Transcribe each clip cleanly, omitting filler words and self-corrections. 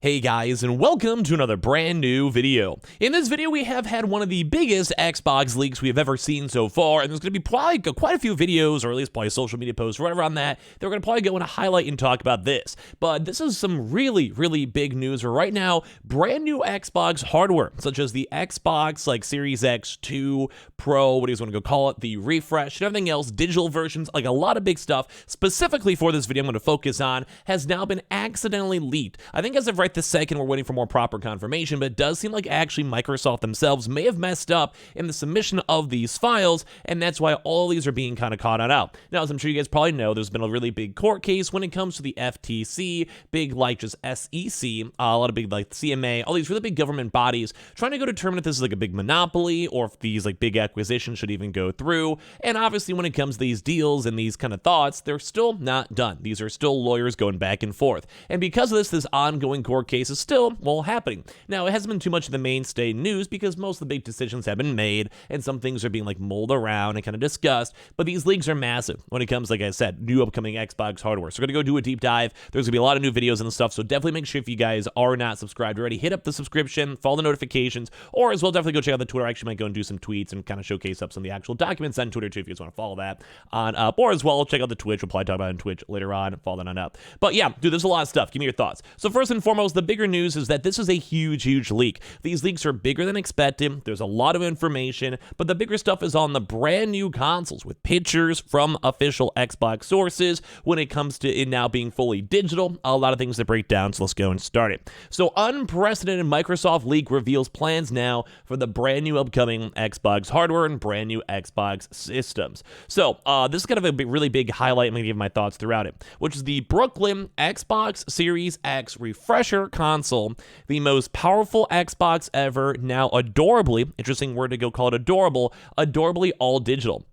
Hey guys, and welcome to another brand new video. In this video, we have had one of the biggest Xbox leaks we have ever seen so far, and there's going to be probably quite a few videos, or at least probably social media posts, right around that we're going to probably go and highlight and talk about this. But this is some really big news right now. Brand new Xbox hardware, such as the Xbox Series X, 2, Pro, what do you want to go call it, the refresh, and everything else, digital versions, like a lot of big stuff, specifically for this video I'm going to focus on, has now been accidentally leaked. I think as of right this second, we're waiting for more proper confirmation, but it does seem like actually Microsoft themselves may have messed up in the submission of these files, and that's why all of these are being kind of caught out. Now, as I'm sure you guys probably know, there's been a really big court case when it comes to the FTC, big just SEC, a lot of big CMA, all these really big government bodies trying to go determine if this is a big monopoly or if these big acquisitions should even go through. And obviously, when it comes to these deals and these kind of thoughts, they're still not done. These are still lawyers going back and forth. And because of this ongoing court case is still, happening. Now, it hasn't been too much of the mainstay news because most of the big decisions have been made and some things are being mulled around and kind of discussed, but these leaks are massive when it comes, like I said, new upcoming Xbox hardware. So we're going to go do a deep dive. There's going to be a lot of new videos and stuff, so definitely make sure if you guys are not subscribed already, hit up the subscription, follow the notifications, or as well, definitely go check out the Twitter. I actually might go and do some tweets and kind of showcase up some of the actual documents on Twitter too if you guys want to follow that on up, or as well, check out the Twitch. We'll probably talk about it on Twitch later on, follow that on up. But yeah, dude, there's a lot of stuff. Give me your thoughts. So first and foremost, the bigger news is that this is a huge leak. These leaks are bigger than expected. There's a lot of information, but the bigger stuff is on the brand new consoles with pictures from official Xbox sources when it comes to it now being fully digital. A lot of things to break down, so let's go and start it. So unprecedented Microsoft leak reveals plans now for the brand new upcoming Xbox hardware and brand new Xbox systems. So this is kind of a really big highlight. I'm going to give my thoughts throughout it, which is the Brooklyn Xbox Series X refresher console, the most powerful Xbox ever, now adorably, interesting word to go call it adorably all digital.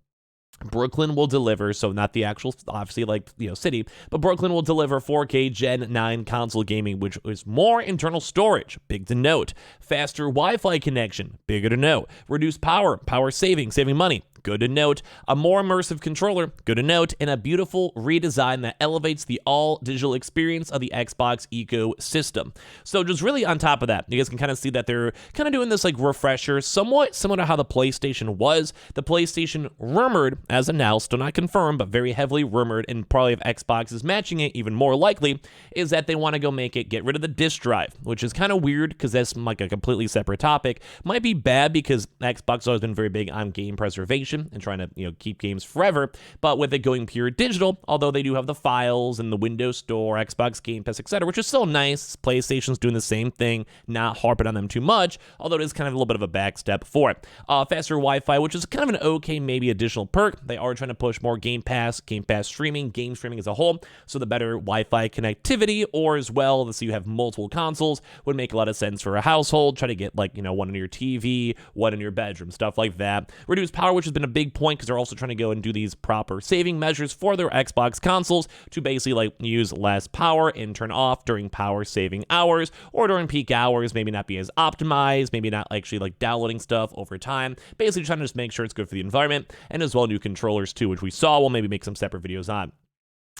Brooklyn will deliver, so not the actual, obviously, city, but Brooklyn will deliver 4K Gen 9 console gaming, which is more internal storage, big to note, faster Wi-Fi connection, bigger to note, reduced power saving money, good to note, a more immersive controller, good to note, and a beautiful redesign that elevates the all-digital experience of the Xbox ecosystem. So just really on top of that, you guys can kind of see that they're kind of doing this refresher, somewhat similar to how the PlayStation was. The PlayStation rumored, as announced, still not confirmed, but very heavily rumored, and probably if Xbox is matching it, even more likely, is that they want to go get rid of the disk drive, which is kind of weird because that's a completely separate topic. Might be bad because Xbox has always been very big on game preservation and trying to keep games forever, but with it going pure digital, although they do have the files and the Windows Store, Xbox Game Pass, etc., which is still nice. PlayStation's doing the same thing, not harping on them too much, although it is kind of a little bit of a back step for it. Faster Wi-Fi, which is kind of an okay, maybe additional perk. They are trying to push more Game Pass streaming, game streaming as a whole, so the better Wi-Fi connectivity, or as well, so you have multiple consoles, would make a lot of sense for a household. Try to get one in your TV, one in your bedroom, stuff like that. Reduced power, which has been a big point because they're also trying to go and do these proper saving measures for their Xbox consoles to basically use less power and turn off during power saving hours or during peak hours, maybe not be as optimized, maybe not actually downloading stuff over time, basically trying to just make sure it's good for the environment, and as well new controllers too, which we saw. We'll maybe make some separate videos on.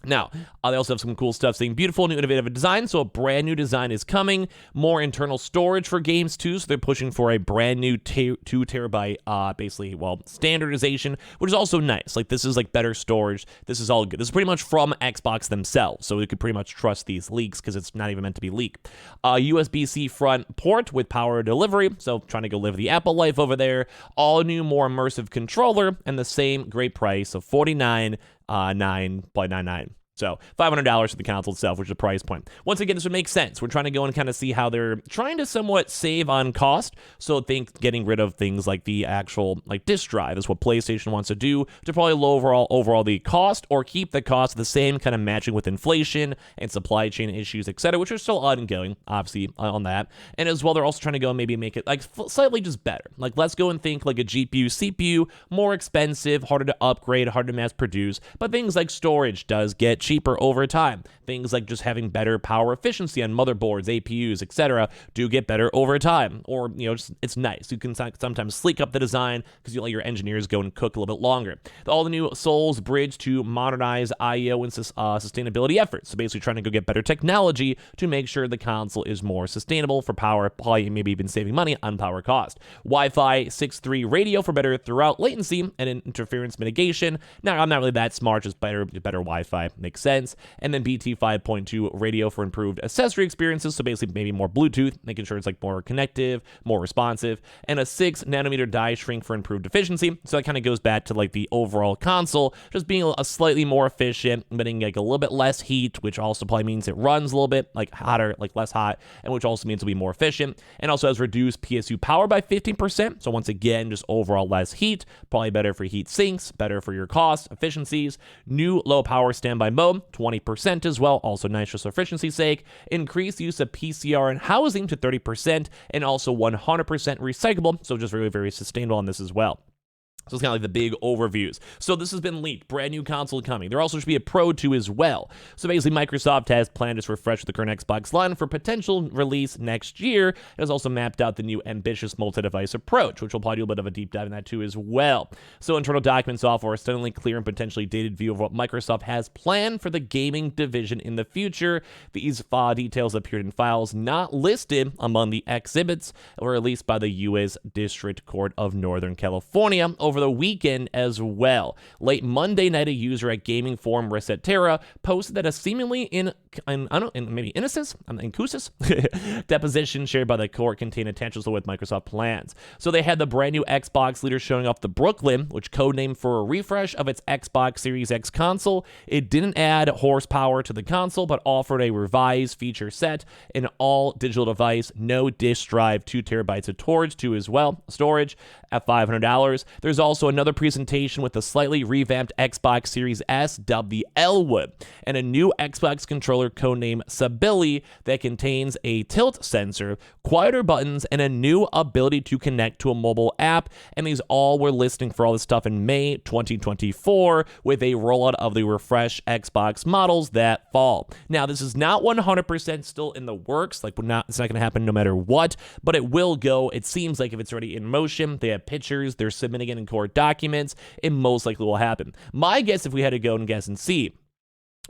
Now, they also have some cool stuff saying beautiful, new, innovative design. So a brand new design is coming. More internal storage for games too. So they're pushing for a brand new 2 terabyte, basically, standardization, which is also nice. This is better storage. This is all good. This is pretty much from Xbox themselves. So we could pretty much trust these leaks because it's not even meant to be leaked. USB-C front port with power delivery. So trying to go live the Apple life over there. All new, more immersive controller and the same great price of $49.99. So $500 for the console itself, which is a price point. Once again, this would make sense. We're trying to go and kind of see how they're trying to somewhat save on cost. So think getting rid of things like the actual disk drive is what PlayStation wants to do to probably lower overall the cost, or keep the cost the same, kind of matching with inflation and supply chain issues, etc., which are still ongoing, obviously, on that. And as well, they're also trying to go and maybe make it slightly just better. Let's go and think a GPU, CPU, more expensive, harder to upgrade, harder to mass produce, but things like storage does get cheaper over time. Things like just having better power efficiency on motherboards, APUs, etc., do get better over time. Or, just, it's nice. You can sometimes sleek up the design because you let your engineers go and cook a little bit longer. All the new Souls bridge to modernize IO and sustainability efforts. So basically trying to go get better technology to make sure the console is more sustainable for power, probably maybe even saving money on power cost. Wi-Fi 6.3 radio for better throughout latency and interference mitigation. Now, I'm not really that smart, just better Wi-Fi makes sense. And then BT 5.2 radio for improved accessory experiences, so basically maybe more Bluetooth, making sure it's like more connective, more responsive, and a 6nm die shrink for improved efficiency. So that kind of goes back to like the overall console just being a slightly more efficient, emitting like a little bit less heat, which also probably means it runs a little bit like hotter, like less hot, and which also means it'll be more efficient, and also has reduced PSU power by 15%. So once again, just overall less heat, probably better for heat sinks, better for your cost efficiencies. New low power standby mode, 20% as well, also nice just for efficiency's sake. Increased use of PCR and housing to 30%, and also 100% recyclable, so just very, very sustainable on this as well. So it's kind of like the big overviews. So this has been leaked. Brand new console coming. There also should be a Pro 2 as well. So basically, Microsoft has planned to refresh the current Xbox line for potential release next year. It has also mapped out the new ambitious multi-device approach, which we'll probably do a bit of a deep dive in that too as well. So internal documents offer a stunningly clear and potentially dated view of what Microsoft has planned for the gaming division in the future. These details appeared in files not listed among the exhibits or released by the U.S. District Court of Northern California over the weekend as well. Late Monday night, a user at gaming forum Resetera posted that a seemingly inclusive deposition shared by the court contained attachments with Microsoft plans. So they had the brand new Xbox leader showing off the Brooklyn, which codenamed for a refresh of its Xbox Series X console. It didn't add horsepower to the console, but offered a revised feature set, an all digital device, no disk drive, 2 terabytes of storage at $500. There's also another presentation with a slightly revamped Xbox Series S dubbed the Elwood, and a new Xbox controller codenamed Sabili that contains a tilt sensor, quieter buttons, and a new ability to connect to a mobile app. And these all were listing for all this stuff in May 2024 with a rollout of the refreshed Xbox models that fall. Now, this is not 100% still in the works, it's not going to happen no matter what, but it will go. It seems like if it's already in motion, they have pictures, they're submitting it in court documents, it most likely will happen. My guess, if we had to go and guess and see,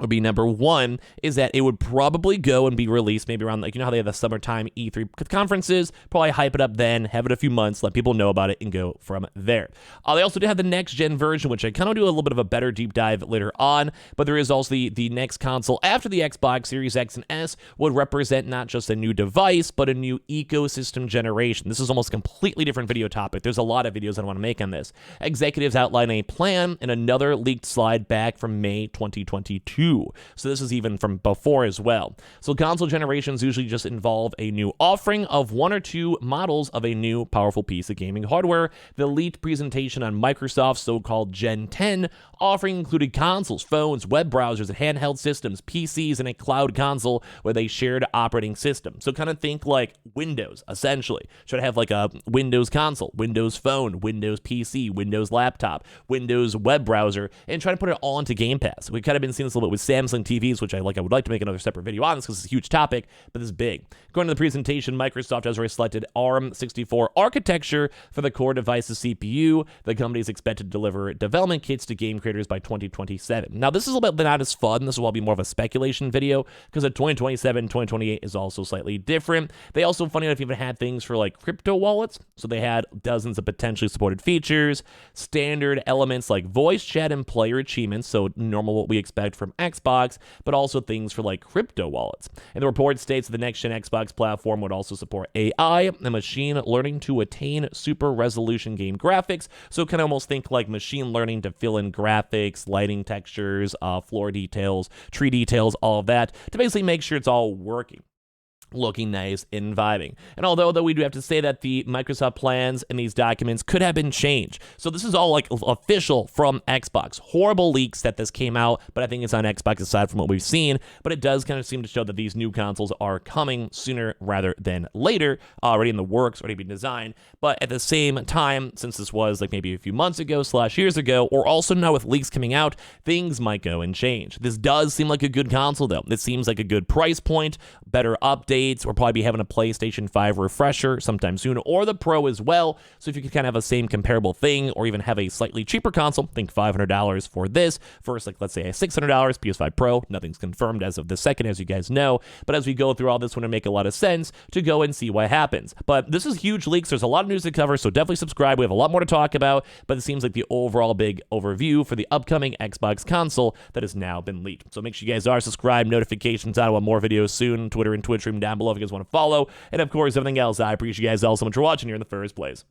would be number one is that it would probably go and be released maybe around, like, how they have the summertime E3 conferences, probably hype it up then, have it a few months, let people know about it, and go from there. They also do have the next gen version, which I kind of do a little bit of a better deep dive later on, but there is also the next console after the Xbox Series X and S would represent not just a new device, but a new ecosystem generation. This is almost a completely different video topic. There's a lot of videos I want to make on this. Executives outline a plan in another leaked slide back from May 2022. So this is even from before as well. So console generations usually just involve a new offering of 1 or 2 models of a new powerful piece of gaming hardware. The leaked presentation on Microsoft's so-called Gen 10 offering included consoles, phones, web browsers, and handheld systems, PCs, and a cloud console with a shared operating system. So kind of think like Windows, essentially. Should have like a Windows console, Windows phone, Windows PC, Windows laptop, Windows web browser, and try to put it all into Game Pass. We've kind of been seeing this a little bit with Samsung TVs, which I would like to make another separate video on this because it's a huge topic, but this is big. According to the presentation, Microsoft has already selected ARM64 architecture for the core device's CPU. The company is expected to deliver development kits to game creators by 2027. Now, this is a little bit not as fun. This will be more of a speculation video because at 2027, 2028 is also slightly different. They also, funny enough, even had things for like crypto wallets. So they had dozens of potentially supported features, standard elements like voice chat and player achievements, so normal what we expect from Xbox, but also things for like crypto wallets. And the report states that the next-gen Xbox platform would also support AI and machine learning to attain super resolution game graphics. So you can almost think like machine learning to fill in graphics, lighting textures, floor details, tree details, all of that, to basically make sure it's all working. looking nice and vibing. And although we do have to say that the Microsoft plans in these documents could have been changed. So this is all like official from Xbox. Horrible leaks that this came out, but I think it's on Xbox aside from what we've seen. But it does kind of seem to show that these new consoles are coming sooner rather than later, already in the works, already being designed. But at the same time, since this was like maybe a few months ago / years ago, or also now with leaks coming out, things might go and change. This does seem like a good console though. It seems like a good price point, better updates. We'll probably be having a PlayStation 5 refresher sometime soon, or the Pro as well. So if you could kind of have a same comparable thing, or even have a slightly cheaper console, think $500 for this, versus like, let's say a $600 PS5 Pro. Nothing's confirmed as of the second, as you guys know. But as we go through all this, would make a lot of sense to go and see what happens. But this is huge leaks. There's a lot of news to cover, so definitely subscribe. We have a lot more to talk about, but it seems like the overall big overview for the upcoming Xbox console that has now been leaked. So make sure you guys are subscribed, notifications on. I want more videos soon. Twitter and Twitch stream down below if you guys want to follow. And of course, everything else, I appreciate you guys all so much for watching here in the first place.